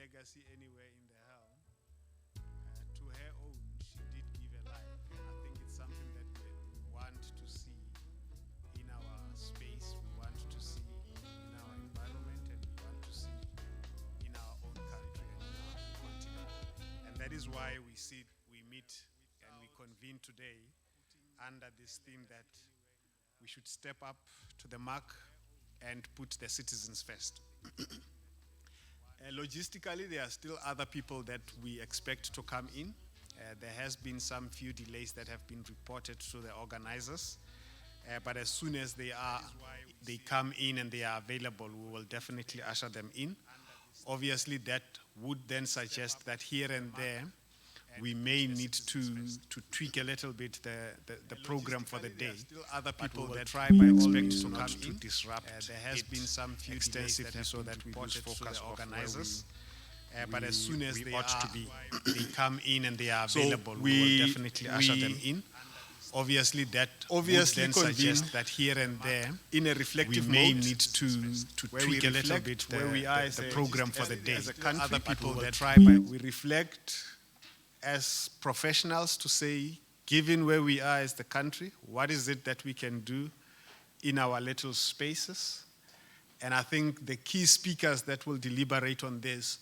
legacy anywhere in the helm. To her own, she did give a life, and I think it's something that we want to see in our space, we want to see in our environment, and we want to see in our own country and in our continent. And that is why we meet, and we convene today under this theme that we should step up to the mark and put the citizens first. Logistically, there are still other people that we expect to come in. There has been some few delays that have been reported to the organizers. But as soon as they come in and they are available, we will definitely usher them in. Obviously, that would then suggest that here and there, we may need to tweak a little bit the program for the day. Still other people that try by expect to come in. Disrupt. There has been some few extensively so that we lose focus to the organizers. But as soon as they come in and they are available, we will definitely usher them in. Obviously, that would then suggest that here and there, in a reflective we may need to tweak a little bit the program for the day. As a country, other people that try by we reflect as professionals to say, given where we are as the country, what is it that we can do in our little spaces? And I think the key speakers that will deliberate on this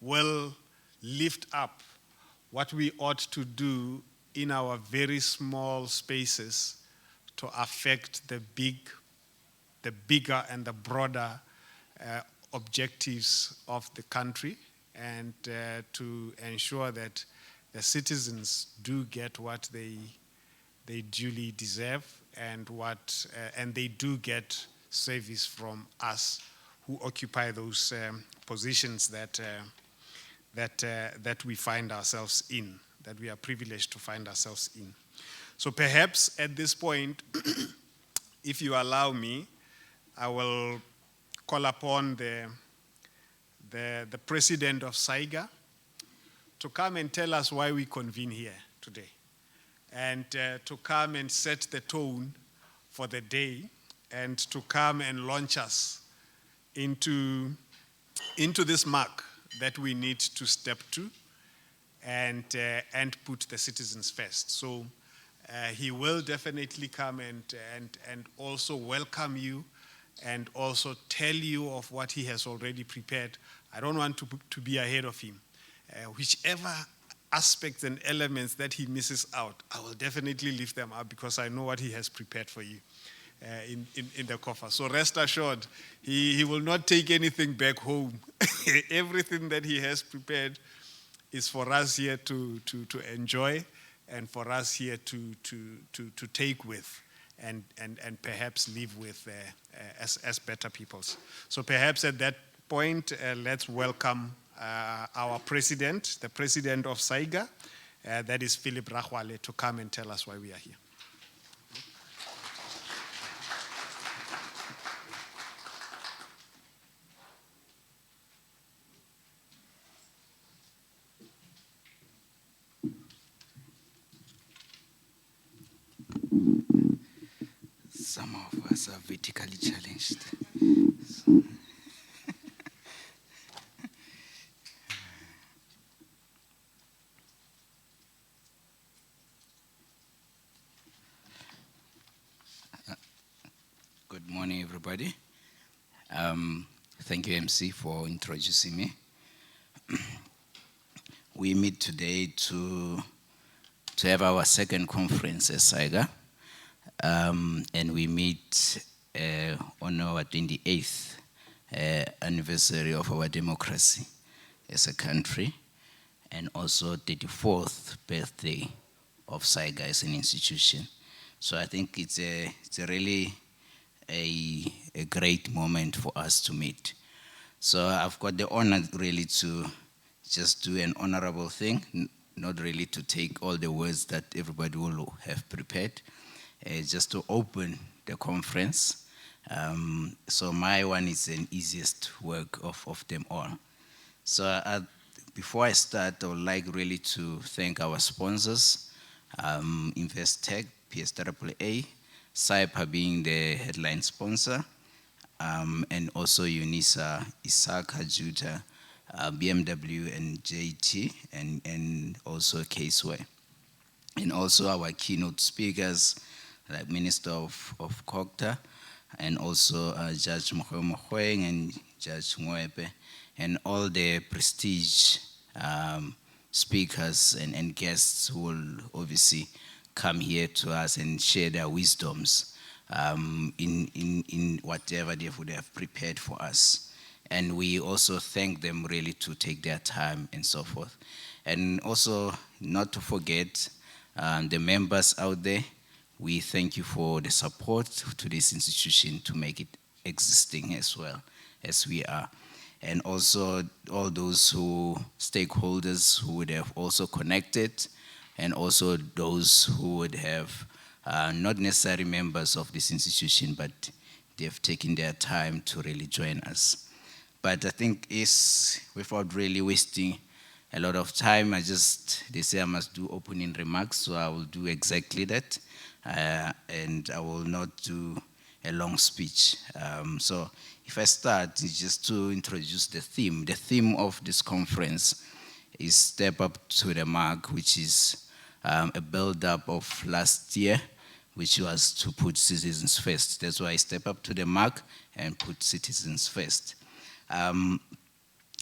will lift up what we ought to do in our very small spaces to affect the bigger and the broader objectives of the country, and to ensure that the citizens do get what they duly deserve, and they do get service from us who occupy those positions that we find ourselves in, that we are privileged to find ourselves in. So perhaps at this point, if you allow me, I will call upon the president of SAIGA to come and tell us why we convene here today, and to come and set the tone for the day, and to come and launch us into this mark that we need to step to and put the citizens first. So he will definitely come and also welcome you and also tell you of what he has already prepared. I don't want to be ahead of him. Whichever aspects and elements that he misses out, I will definitely lift them up because I know what he has prepared for you in the coffer. So rest assured, he will not take anything back home. Everything that he has prepared is for us here to enjoy, and for us here to take with and perhaps live with as better peoples. So perhaps at that point, let's welcome our president, the president of SAIGA, that is PHILLIP RAKGWALE, to come and tell us why we are here. Some of us are vertically challenged. Good morning, everybody. Thank you, MC, for introducing me. We meet today to have our second conference at SAIGA. And we meet on our 28th anniversary of our democracy as a country, and also 34th birthday of SAIGA as an institution. So I think it's really a great moment for us to meet. So I've got the honor really to just do an honorable thing, not really to take all the words that everybody will have prepared, just to open the conference. So my one is the easiest work of them all. So before I start, I would like really to thank our sponsors, Investec, PSAAA, SAIPA being the headline sponsor, and also UNISA, ISACA, Juta, BMW and JT, and also Caseway. And also our keynote speakers, like Minister of COGTA, and also Judge Mogoeng and Judge Ngwepe, and all the prestige speakers and guests who will obviously come here to us and share their wisdoms in whatever they would have prepared for us. And we also thank them really to take their time and so forth. And also, not to forget, the members out there, we thank you for the support to this institution to make it existing as well as we are. And also all those stakeholders who would have also connected, and also those who would have not necessarily members of this institution, but they've taken their time to really join us. But I think without really wasting a lot of time, they say I must do opening remarks, so I will do exactly that. And I will not do a long speech. So if I start, it's just to introduce the theme. The theme of this conference is Step Up to the Mark, which is a build-up of last year, which was to put citizens first. That's why I step up to the mark and put citizens first.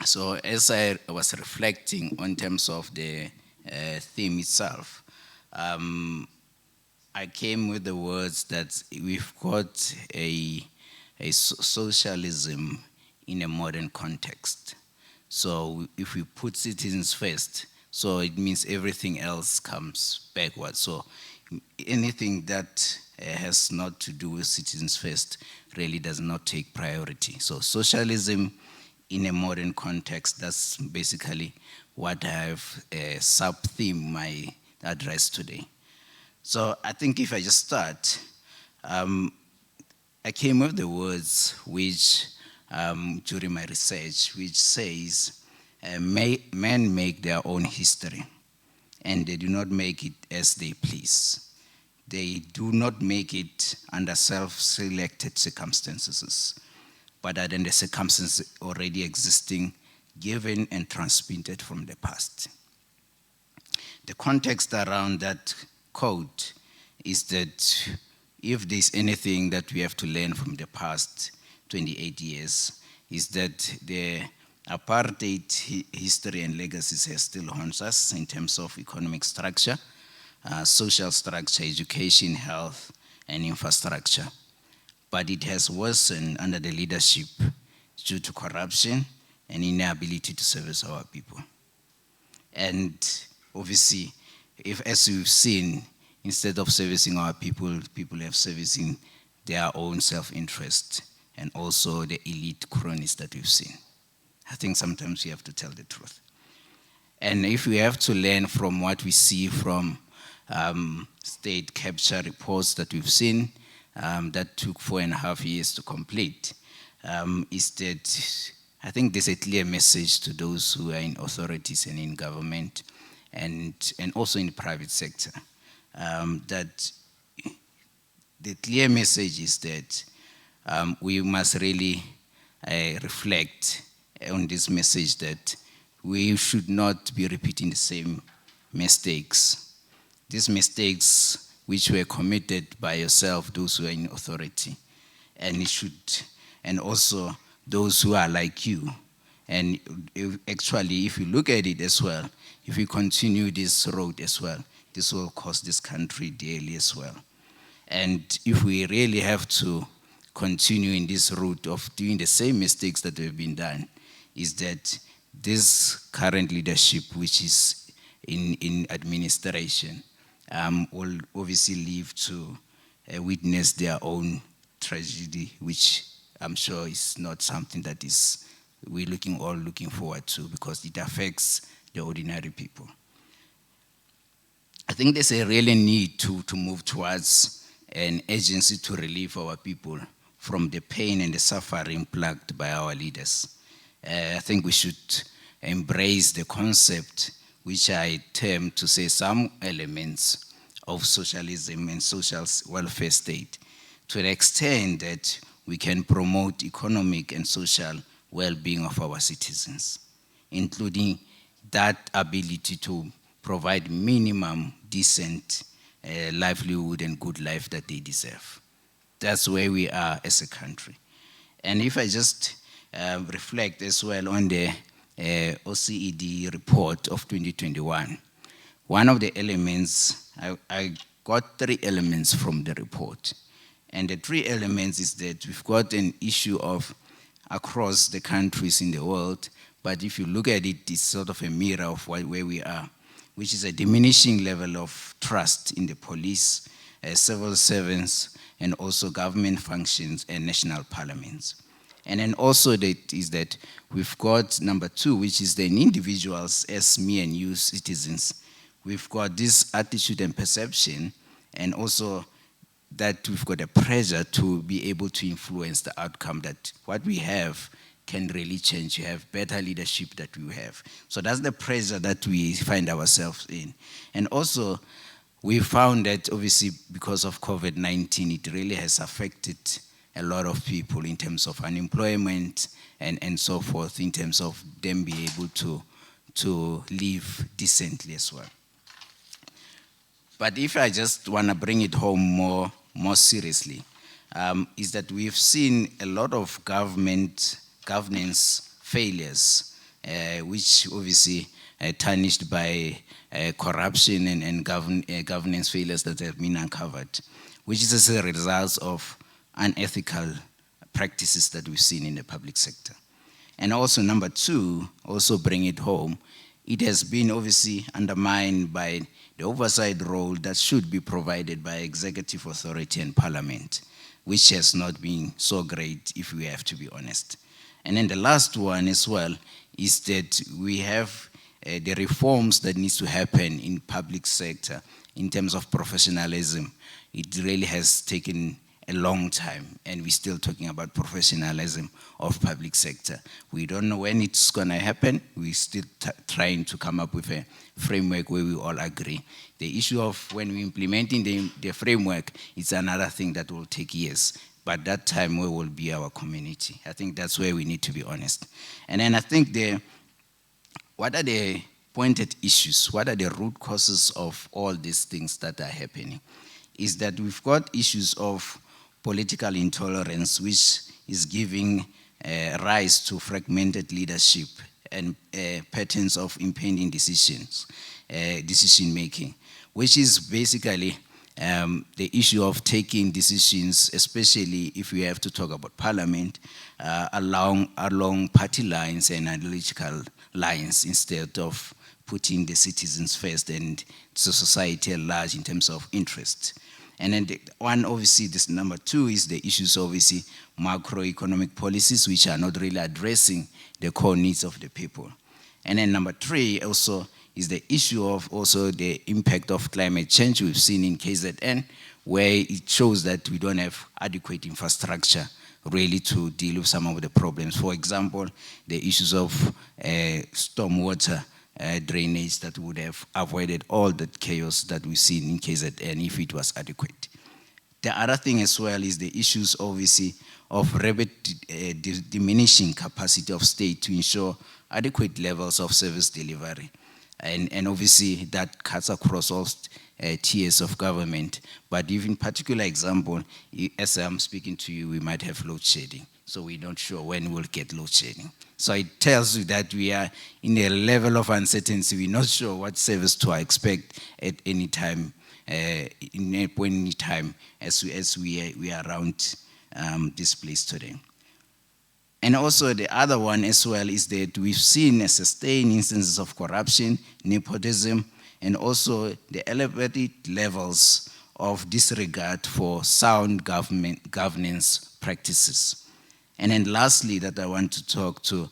So as I was reflecting on terms of the theme itself, I came with the words that we've got a socialism in a modern context. So if we put citizens first, so it means everything else comes backwards. So anything that has not to do with citizens first really does not take priority. So socialism in a modern context, that's basically what I have a sub-theme my address today. So I think if I just start, I came with the words which, during my research, which says, men make their own history, and they do not make it as they please. They do not make it under self-selected circumstances, but are then the circumstances already existing, given and transmitted from the past. The context around that quote is that if there's anything that we have to learn from the past 28 years, is that the apartheid history and legacies has still haunts us in terms of economic structure, social structure, education, health, and infrastructure. But it has worsened under the leadership due to corruption and inability to service our people. And obviously, as we've seen, instead of servicing our people, people have servicing their own self-interest and also the elite cronies that we've seen. I think sometimes we have to tell the truth. And if we have to learn from what we see from state capture reports that we've seen, that took 4.5 years to complete, is that I think there's a clear message to those who are in authorities and in government and also in the private sector, that the clear message is that we must really reflect on this message that we should not be repeating the same mistakes. These mistakes which were committed by yourself, those who are in authority, and also those who are like you. And if you look at it as well, if we continue this road as well, this will cost this country dearly as well. And if we really have to continue in this route of doing the same mistakes that have been done, is that this current leadership, which is in administration, will obviously live to witness their own tragedy, which I'm sure is not something that we're all looking forward to, because it affects the ordinary people. I think there's a really need to move towards an agency to relieve our people from the pain and the suffering plagued by our leaders. I think we should embrace the concept, which I term to say some elements of socialism and social welfare state, to the extent that we can promote economic and social well-being of our citizens. including that ability to provide minimum decent livelihood and good life that they deserve. That's where we are as a country. And if I just reflect as well on the OECD report of 2021, one of the elements, I got 3 elements from the report. And the 3 elements is that we've got an issue of across the countries in the world, but if you look at it, it's sort of a mirror of where we are, which is a diminishing level of trust in the police, civil servants, and also government functions and national parliaments. And then also that is that we've got number 2, which is the individuals as me and you citizens. We've got this attitude and perception, and also that we've got a pressure to be able to influence the outcome, that what we have can really change. You have better leadership that we have. So that's the pressure that we find ourselves in. And also, we found that obviously because of COVID-19, it really has affected a lot of people in terms of unemployment and so forth, in terms of them being able to live decently as well. But if I just want to bring it home more seriously, is that we've seen a lot of governance failures, which obviously tarnished by corruption and governance failures that have been uncovered, which is as a result of unethical practices that we've seen in the public sector. And also number 2, also bring it home, it has been obviously undermined by the oversight role that should be provided by executive authority and parliament, which has not been so great, if we have to be honest. And then the last one as well is that we have the reforms that needs to happen in public sector in terms of professionalism. It really has taken a long time, and we're still talking about professionalism of public sector. We don't know when it's going to happen. We're still trying to come up with a framework where we all agree. The issue of when we're implementing the framework, it's another thing that will take years. But that time, where will be our community? I think that's where we need to be honest. And then I think what are the pointed issues? What are the root causes of all these things that are happening? Is that we've got issues of political intolerance, which is giving rise to fragmented leadership and patterns of impending decision making, which is basically the issue of taking decisions, especially if we have to talk about parliament, along party lines and ideological lines, instead of putting the citizens first and the society at large in terms of interest. And then obviously, this number 2 is the issues, obviously, macroeconomic policies, which are not really addressing the core needs of the people. And then number 3 also is the issue of also the impact of climate change we've seen in KZN, where it shows that we don't have adequate infrastructure really to deal with some of the problems. For example, the issues of stormwater drainage that would have avoided all the chaos that we've seen in KZN if it was adequate. The other thing as well is the issues, obviously, of rapid diminishing capacity of state to ensure adequate levels of service delivery. And obviously, that cuts across all tiers of government. But even particular example, as I'm speaking to you, we might have load shedding. So we're not sure when we'll get load shedding. So it tells you that we are in a level of uncertainty. We're not sure what service to expect at any time, as we are around this place today. And also the other one as well is that we've seen a sustained instances of corruption, nepotism, and also the elevated levels of disregard for sound governance practices. And then lastly, that I want to talk to,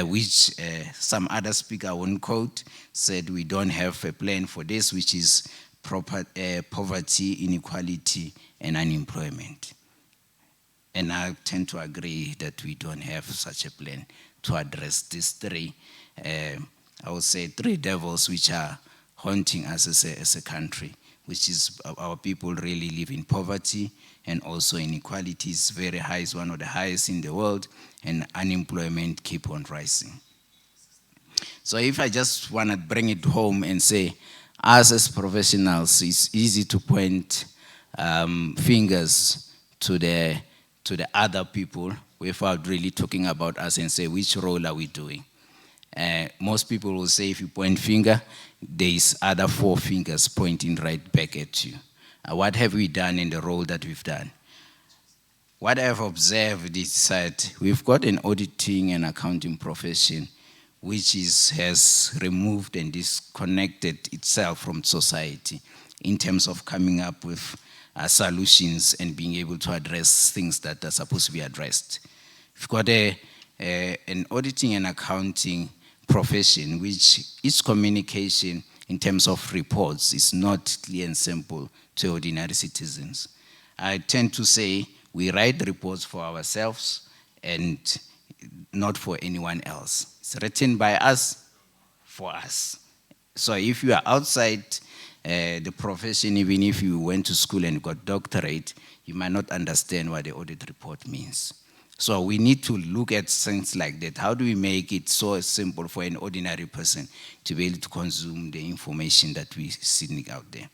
which some other speaker I won't quote, said we don't have a plan for this, which is poverty, inequality, and unemployment. And I tend to agree that we don't have such a plan to address these 3, I would say 3 devils which are haunting us as a country, which is our people really live in poverty, and also inequality is very high, it's one of the highest in the world, and unemployment keep on rising. So if I just want to bring it home and say, us as professionals, it's easy to point fingers to the other people without really talking about us and say, which role are we doing? Most people will say if you point finger, there's other 4 fingers pointing right back at you. What have we done in the role that we've done? What I've observed is that we've got an auditing and accounting profession which has removed and disconnected itself from society in terms of coming up with solutions and being able to address things that are supposed to be addressed. We've got an auditing and accounting profession which its communication in terms of reports is not clear and simple to ordinary citizens. I tend to say we write reports for ourselves and not for anyone else. It's written by us, for us. So if you are outside the profession, even if you went to school and got doctorate, you might not understand what the audit report means. So we need to look at things like that. How do we make it so simple for an ordinary person to be able to consume the information that we're seeing out there?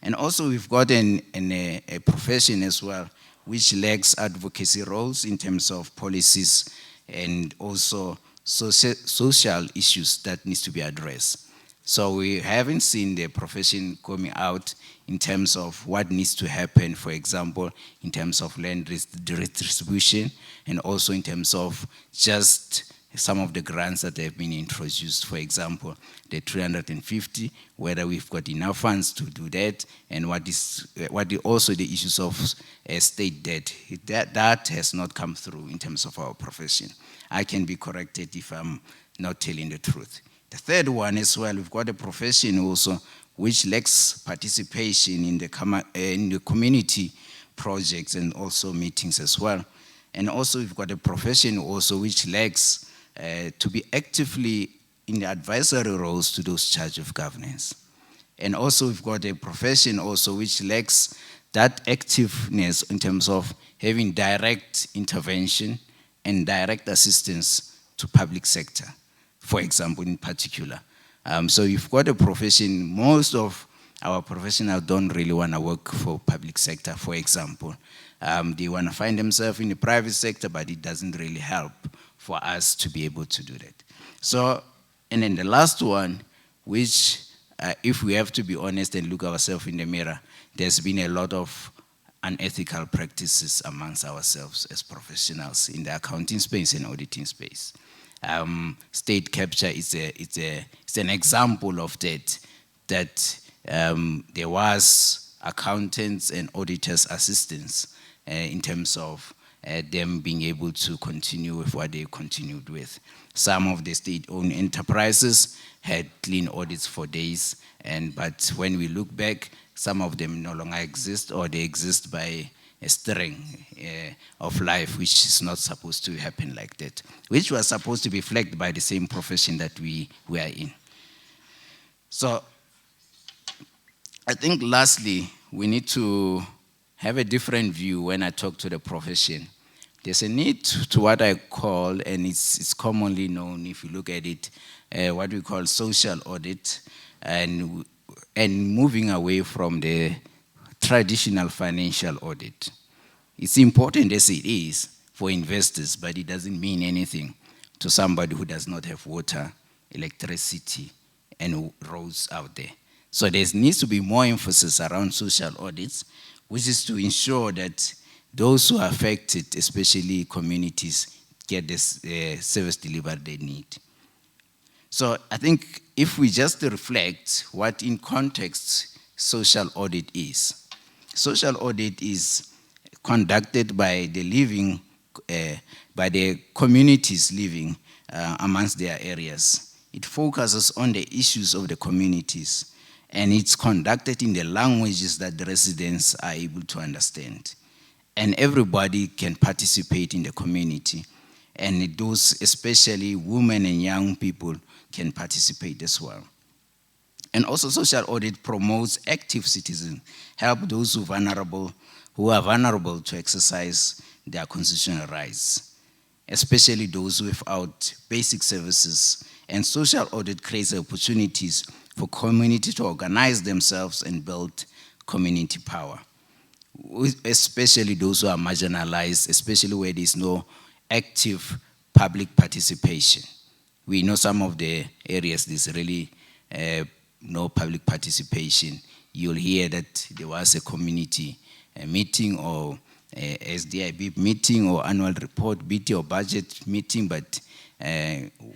And also we've got a profession as well which lacks advocacy roles in terms of policies and also social issues that needs to be addressed. So we haven't seen the profession coming out in terms of what needs to happen, for example, in terms of land redistribution and also in terms of just some of the grants that have been introduced, for example, the 350, whether we've got enough funds to do that, and also the issues of state debt. That has not come through in terms of our profession. I can be corrected if I'm not telling the truth. The third one as well, we've got a profession also which lacks participation in the community projects and also meetings as well. And also we've got a profession also which lacks to be actively in the advisory roles to those charged of governance. And also we've got a profession also which lacks that activeness in terms of having direct intervention and direct assistance to public sector, for example, in particular. So you've got a profession, most of our professionals don't really want to work for public sector, for example. They want to find themselves in the private sector, but it doesn't really help for us to be able to do that. So, and then the last one, which if we have to be honest and look ourselves in the mirror, there's been a lot of unethical practices amongst ourselves as professionals in the accounting space and auditing space. State capture is an example of that there was accountants and auditors' assistance in terms of them being able to continue with what they continued with. Some of the state-owned enterprises had clean audits for days, but when we look back, some of them no longer exist, or they exist by a string of life, which is not supposed to happen like that, which was supposed to be flagged by the same profession that we were in. So I think lastly, we need to have a different view when I talk to the profession. There's a need to what I call, and it's commonly known if you look at it, what we call social audit, and moving away from the traditional financial audit. It's important as it is for investors, but it doesn't mean anything to somebody who does not have water, electricity, and roads out there. So there needs to be more emphasis around social audits, which is to ensure that those who are affected, especially communities, get this service delivered they need. So I think if we just reflect what in context social audit is. Social audit is conducted by the communities living amongst their areas. It focuses on the issues of the communities, and it's conducted in the languages that the residents are able to understand. And everybody can participate in the community, and those, especially women and young people, can participate as well. And also social audit promotes active citizens, help those who are vulnerable to exercise their constitutional rights, especially those without basic services And social audit creates opportunities for community to organize themselves and build community power, especially those who are marginalized, especially where there's no active public participation. We know some of the areas there's really no public participation. You'll hear that there was a community meeting or a SDIB meeting or annual report meeting or budget meeting, but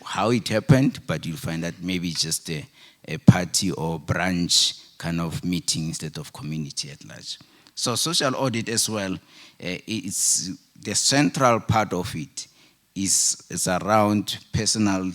how it happened, but you'll find that maybe just a party or branch kind of meeting instead of community at large. So social audit as well, it's the central part of it is around personal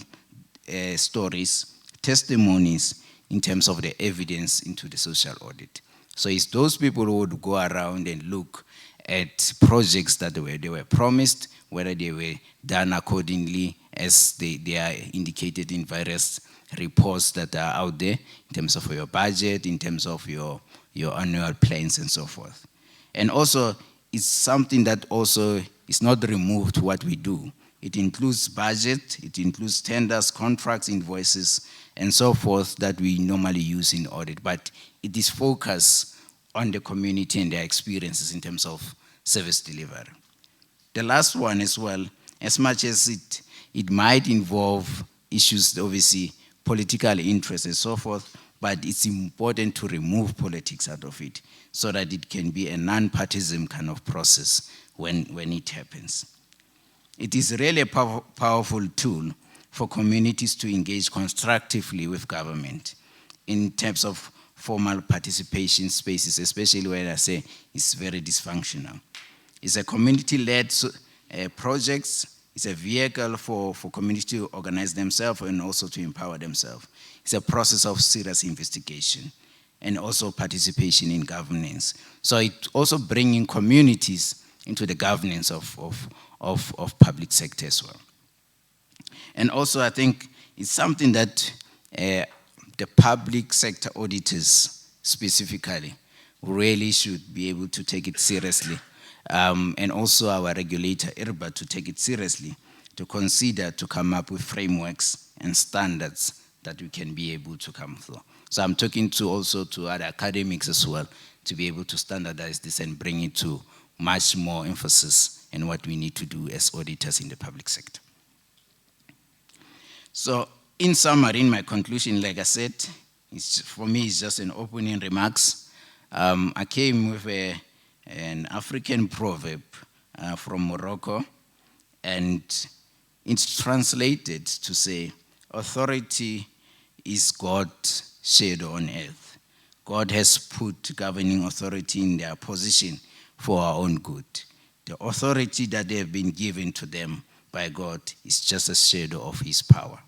stories, testimonies in terms of the evidence into the social audit. So it's those people who would go around and look at projects that they were promised, whether they were done accordingly as they are indicated in various reports that are out there in terms of your budget, in terms of your annual plans and so forth. And also, it's something that also is not removed what we do. It includes budget, it includes tenders, contracts, invoices, and so forth that we normally use in audit, but it is focused on the community and their experiences in terms of service delivery. The last one as well, as much as it might involve issues, obviously, political interest and so forth, but it's important to remove politics out of it so that it can be a non-partisan kind of process when it happens. It is really a powerful tool for communities to engage constructively with government in terms of formal participation spaces, especially where I say it's very dysfunctional. It's a community-led projects. It's a vehicle for community to organize themselves and also to empower themselves. It's a process of serious investigation and also participation in governance. So it also bringing communities into the governance of public sector as well. And also I think it's something that the public sector auditors specifically really should be able to take it seriously. And also our regulator, IRBA, to take it seriously, to consider to come up with frameworks and standards that we can be able to come through. So I'm talking to also to other academics as well, to be able to standardize this and bring it to much more emphasis in what we need to do as auditors in the public sector. So in summary, in my conclusion, like I said, for me it's just an opening remarks. I came with an African proverb from Morocco, and it's translated to say, authority is God's shadow on earth. God has put governing authority in their position for our own good. The authority that they have been given to them by God is just a shadow of his power.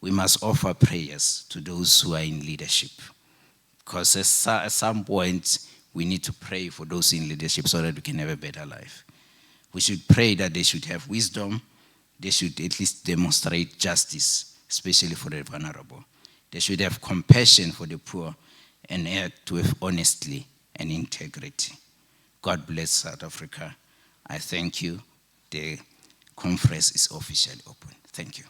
We must offer prayers to those who are in leadership, because at some point we need to pray for those in leadership so that we can have a better life. We should pray that they should have wisdom, they should at least demonstrate justice, especially for the vulnerable. They should have compassion for the poor and act with honesty and integrity. God bless South Africa. I thank you. The conference is officially open. Thank you.